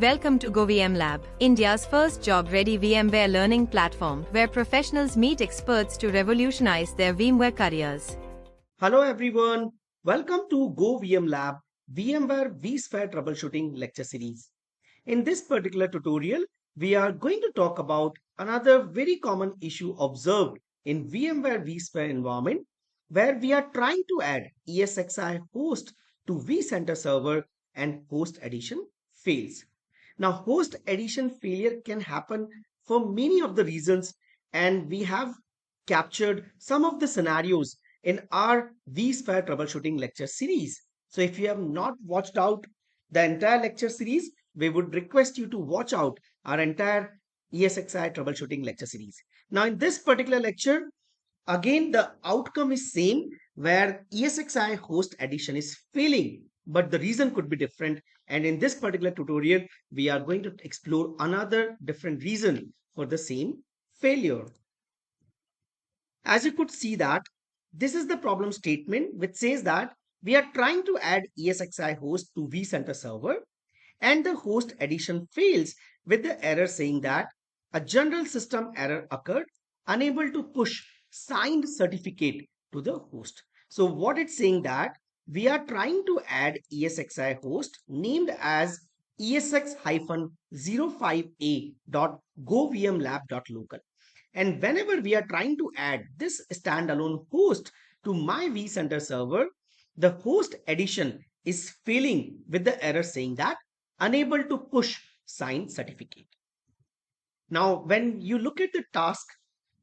Welcome to GoVMlab, India's first job-ready VMware learning platform where professionals meet experts to revolutionize their VMware careers. Hello everyone, welcome to GoVMlab VMware vSphere Troubleshooting lecture series. In this particular tutorial, we are going to talk about another very common issue observed in VMware vSphere environment where we are trying to add ESXi host to vCenter server and host addition fails. Now, host addition failure can happen for many of the reasons, and we have captured some of the scenarios in our vSphere troubleshooting lecture series. So, if you have not watched out the entire lecture series, we would request you to watch out our entire ESXi troubleshooting lecture series. Now, in this particular lecture, again, the outcome is same where ESXi host addition is failing, but the reason could be different. And in this particular tutorial, we are going to explore another different reason for the same failure. As you could see that this is the problem statement which says that we are trying to add ESXi host to vCenter server and the host addition fails with the error saying that a general system error occurred, unable to push signed certificate to the host. So what it's saying that we are trying to add ESXi host named as ESX-05A.govmlab.local. And whenever we are trying to add this standalone host to my vCenter server, the host addition is failing with the error saying that unable to push signed certificate. Now, when you look at the task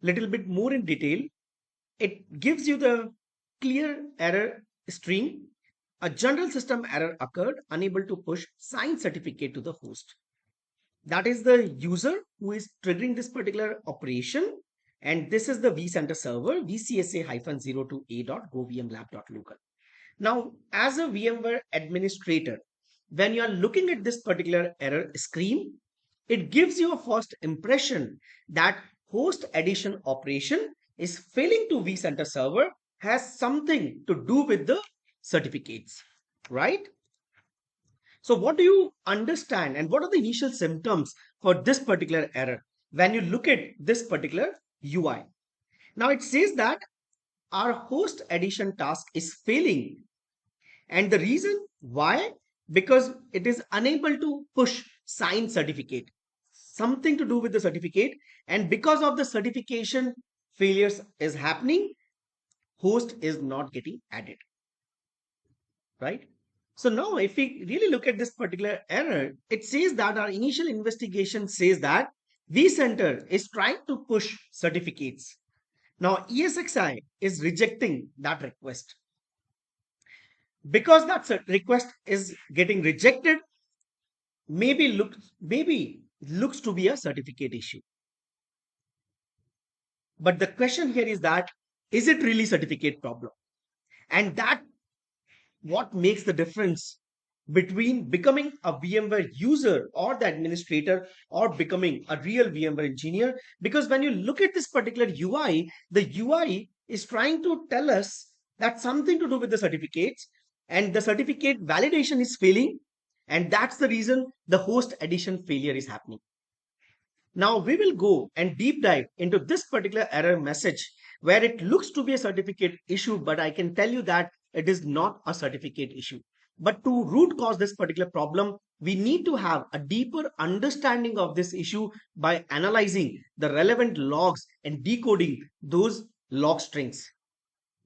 little bit more in detail, it gives you the clear error string. A general system error occurred, unable to push signed certificate to the host. That is the user who is triggering this particular operation. And this is the vCenter server, vCSA-02a.govmlab.local. Now, as a VMware administrator, when you are looking at this particular error screen, it gives you a first impression that host addition operation is failing to vCenter server has something to do with the certificates, right? So what do you understand and what are the initial symptoms for this particular error when you look at this particular UI? Now it says that our host addition task is failing, and the reason why, because it is unable to push signed certificate, something to do with the certificate, and because of the certification failures is happening, host is not getting added, right? So now if we really look at this particular error, it says that our initial investigation says that vCenter is trying to push certificates. Now ESXi is rejecting that request. Because that request is getting rejected, maybe looks to be a certificate issue. But the question here is that, is it really certificate problem? And that what makes the difference between becoming a VMware user or the administrator or becoming a real VMware engineer. Because when you look at this particular UI, the UI is trying to tell us that something to do with the certificates and the certificate validation is failing. And that's the reason the host addition failure is happening. Now we will go and deep dive into this particular error message where it looks to be a certificate issue, but I can tell you that it is not a certificate issue. But to root cause this particular problem, we need to have a deeper understanding of this issue by analyzing the relevant logs and decoding those log strings.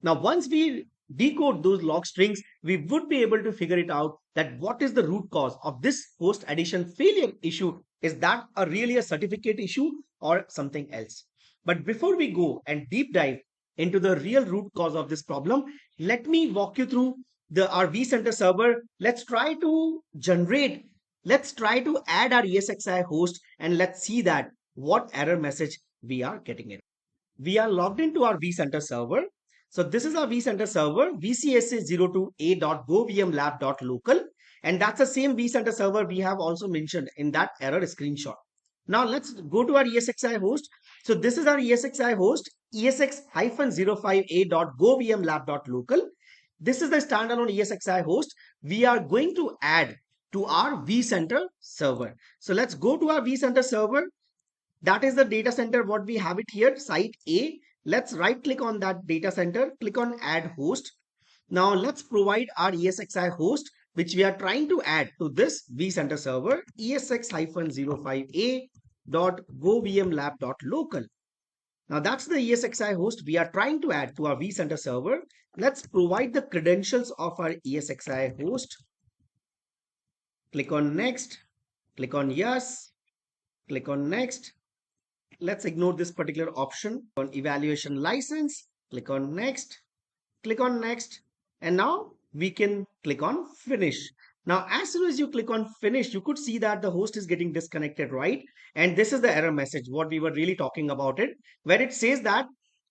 Now, once we decode those log strings, we would be able to figure it out that what is the root cause of this host addition failure issue. Is that really a certificate issue or something else? But before we go and deep dive into the real root cause of this problem, let me walk you through our vCenter server. Let's try to add our ESXi host and let's see that what error message we are getting in. We are logged into our vCenter server. So this is our vCenter server, vCSA-02a.govmlab.local. And that's the same vCenter server we have also mentioned in that error screenshot. Now let's go to our ESXi host. So this is our ESXi host, ESX-05a.govmlab.local. This is the standalone ESXi host we are going to add to our vCenter server. So let's go to our vCenter server. That is the data center what we have it here, site A. Let's right click on that data center, click on add host. Now let's provide our ESXi host which we are trying to add to this vCenter server, ESX-05A.govmlab.local. Now that's the ESXi host we are trying to add to our vCenter server. Let's provide the credentials of our ESXi host. Click on next, click on yes, click on next. Let's ignore this particular option. On evaluation license, click on next, and now we can click on finish. Now as soon as you click on finish, you could see that the host is getting disconnected, right? And this is the error message what we were really talking about it, where it says that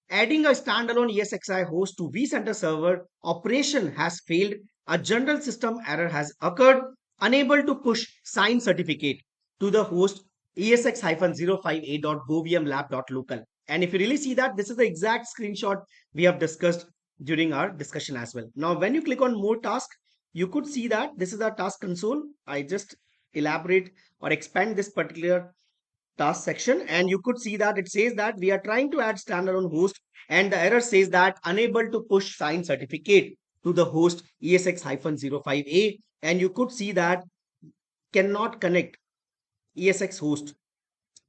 adding a standalone ESXi host to vCenter server operation has failed. A general system error has occurred, unable to push signed certificate to the host ESX-05A.govmlab.local. And if you really see that, this is the exact screenshot we have discussed during our discussion as well. Now, when you click on more task, you could see that this is our task console. I just elaborate or expand this particular task section, and you could see that it says that we are trying to add standalone host, and the error says that unable to push signed certificate to the host ESX-05A, and you could see that cannot connect ESX host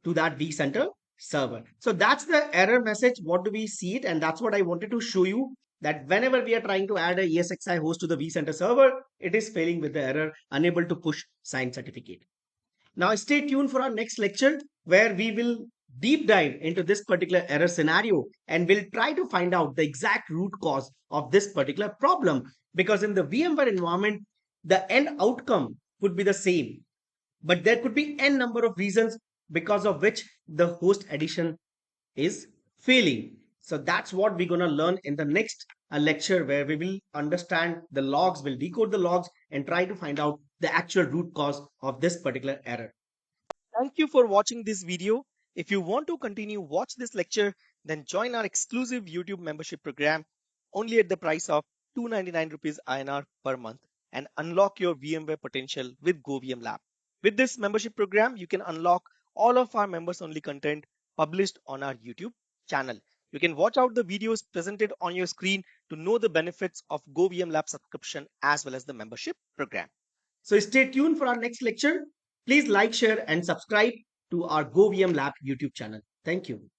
to that vCenter server. So that's the error message. What do we see it? And that's what I wanted to show you, that whenever we are trying to add a ESXi host to the vCenter server, it is failing with the error unable to push signed certificate. Now stay tuned for our next lecture where we will deep dive into this particular error scenario and we'll try to find out the exact root cause of this particular problem, because in the VMware environment, the end outcome could be the same, but there could be n number of reasons because of which the host addition is failing. So that's what we're going to learn in the next lecture, where we will understand the logs, will decode the logs and try to find out the actual root cause of this particular error. Thank you for watching this video. If you want to continue watch this lecture, then join our exclusive YouTube membership program only at the price of 299 rupees INR per month and unlock your VMware potential with GoVMlab. With this membership program, you can unlock all of our members only content published on our YouTube channel. You can watch out the videos presented on your screen to know the benefits of GoVMlab subscription as well as the membership program. So stay tuned for our next lecture. Please like, share and subscribe to our GoVMlab YouTube channel. Thank you.